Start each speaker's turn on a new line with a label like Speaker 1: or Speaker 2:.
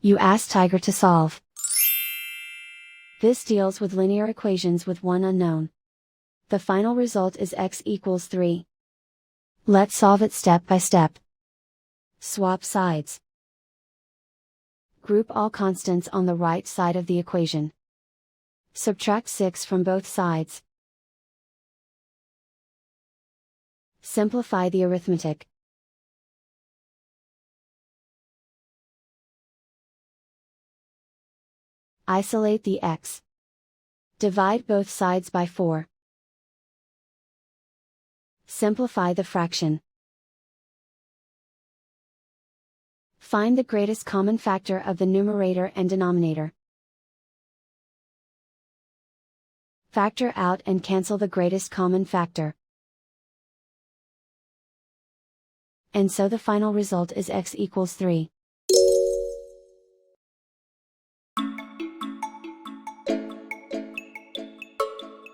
Speaker 1: You ask Tiger to solve. This deals with linear equations with one unknown. The final result is x equals 3. Let's solve it step by step. Swap sides. Group all constants on the right side of the equation. Subtract 6 from both sides. Simplify the arithmetic. Isolate the x. Divide both sides by 4. Simplify the fraction. Find the greatest common factor of the numerator and denominator. Factor out and cancel the greatest common factor. And so the final result is x equals 3.